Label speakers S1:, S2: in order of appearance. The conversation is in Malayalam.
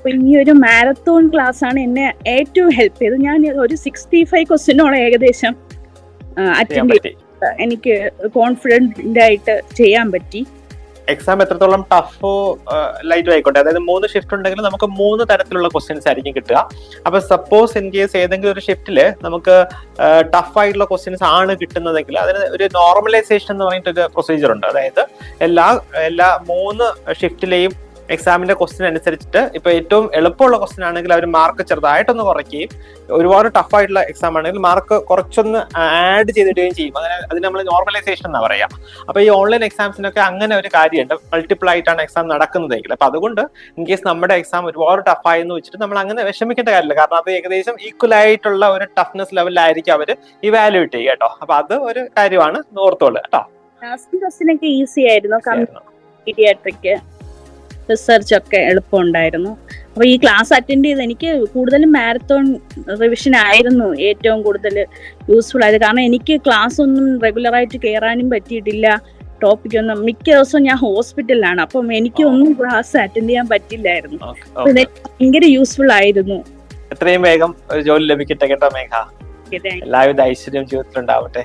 S1: അപ്പൊ ഈ ഒരു മാരത്തോൺ ക്ലാസ് ആണ് എന്നെ ഏറ്റവും ഹെൽപ്പ് ചെയ്തത്. ഞാൻ ഒരു 65 ക്വസ്റ്റ്യനോളം ഏകദേശം അറ്റൻഡ് ചെയ്ത് എനിക്ക് കോൺഫിഡന്റ് ആയിട്ട് ചെയ്യാൻ പറ്റി.
S2: എക്സാം എത്രത്തോളം ടഫോ ലൈറ്റോ ആയിക്കോട്ടെ, അതായത് 3 ഷിഫ്റ്റ് ഉണ്ടെങ്കിൽ നമുക്ക് 3 തരത്തിലുള്ള ക്വസ്റ്റ്യൻസ് ആയിരിക്കും കിട്ടുക. അപ്പൊ സപ്പോസ് ഇൻ കേസ് ഏതെങ്കിലും ഒരു ഷിഫ്റ്റില് നമുക്ക് ടഫ് ആയിട്ടുള്ള ക്വസ്റ്റ്യൻസ് ആണ് കിട്ടുന്നതെങ്കിൽ അതിന് ഒരു നോർമലൈസേഷൻ എന്ന് പറഞ്ഞിട്ടൊരു പ്രൊസീജിയർ ഉണ്ട്. അതായത് എല്ലാ 3 ഷിഫ്റ്റിലെയും എക്സാമിന്റെ ക്വസ്റ്റ്യൻ അനുസരിച്ചിട്ട് ഇപ്പൊ ഏറ്റവും എളുപ്പമുള്ള ക്വസ്റ്റ്യൻ ആണെങ്കിൽ അവർ മാർക്ക് ചെറുതായിട്ടൊന്ന് കുറയ്ക്കുകയും, ഒരുപാട് ടഫ് ആയിട്ടുള്ള എക്സാം ആണെങ്കിൽ മാർക്ക് കുറച്ചൊന്ന് ആഡ് ചെയ്തിടുകയും ചെയ്യും. അതിന് നമ്മൾ നോർമലൈസേഷൻ എന്നാ പറയാം. അപ്പൊ ഈ ഓൺലൈൻ എക്സാംസിനൊക്കെ അങ്ങനെ ഒരു കാര്യമുണ്ട്, മൾട്ടിപ്പിൾ ആയിട്ടാണ് എക്സാം നടക്കുന്നതെങ്കിൽ. അപ്പൊ അതുകൊണ്ട് ഇൻ കേസ് നമ്മുടെ എക്സാം ഒരുപാട് ടഫ് ആയെന്ന് വെച്ചിട്ട് നമ്മൾ അങ്ങനെ വിഷമിക്കേണ്ട കാര്യമില്ല. കാരണം അത് ഏകദേശം ഈക്വൽ ആയിട്ടുള്ള ഒരു ടഫ്നെസ് ലെവലിലായിരിക്കും അവർ ഇവാലുവേറ്റ് ചെയ്യുക കേട്ടോ. അപ്പൊ അത് ഒരു കാര്യമാണ്, ഓർത്തോളൂ കേട്ടോ.
S1: ഈസി ആയിരുന്നു, പീഡിയാട്രിക് റിസർച്ച് ഒക്കെ എളുപ്പമുണ്ടായിരുന്നു. അപ്പോൾ ഈ ക്ലാസ് അറ്റൻഡ് ചെയ്ത് എനിക്ക് കൂടുതലും മാരത്തോൺ റിവിഷൻ ആയിരുന്നു ഏറ്റവും കൂടുതൽ യൂസ്ഫുൾ ആയത്. കാരണം എനിക്ക് ക്ലാസ് ഒന്നും റെഗുലറായിട്ട് കയറാനും പറ്റിയിട്ടില്ല. ടോപ്പിക് ഒന്നും മിക്ക ദിവസവും ഞാൻ ഹോസ്പിറ്റലിലാണ്, അപ്പം എനിക്ക് ഒന്നും ക്ലാസ് അറ്റൻഡ് ചെയ്യാൻ പറ്റില്ലായിരുന്നു. ഭയങ്കര യൂസ്ഫുൾ ആയിരുന്നു.
S2: എത്രയും വേഗം ഒരു ജോലി ലഭിക്കട്ടെ കേട്ടോ മേഘ. എല്ലാവിധ ഐശ്വര്യം ജീവിതത്തിലുണ്ടാവട്ടെ.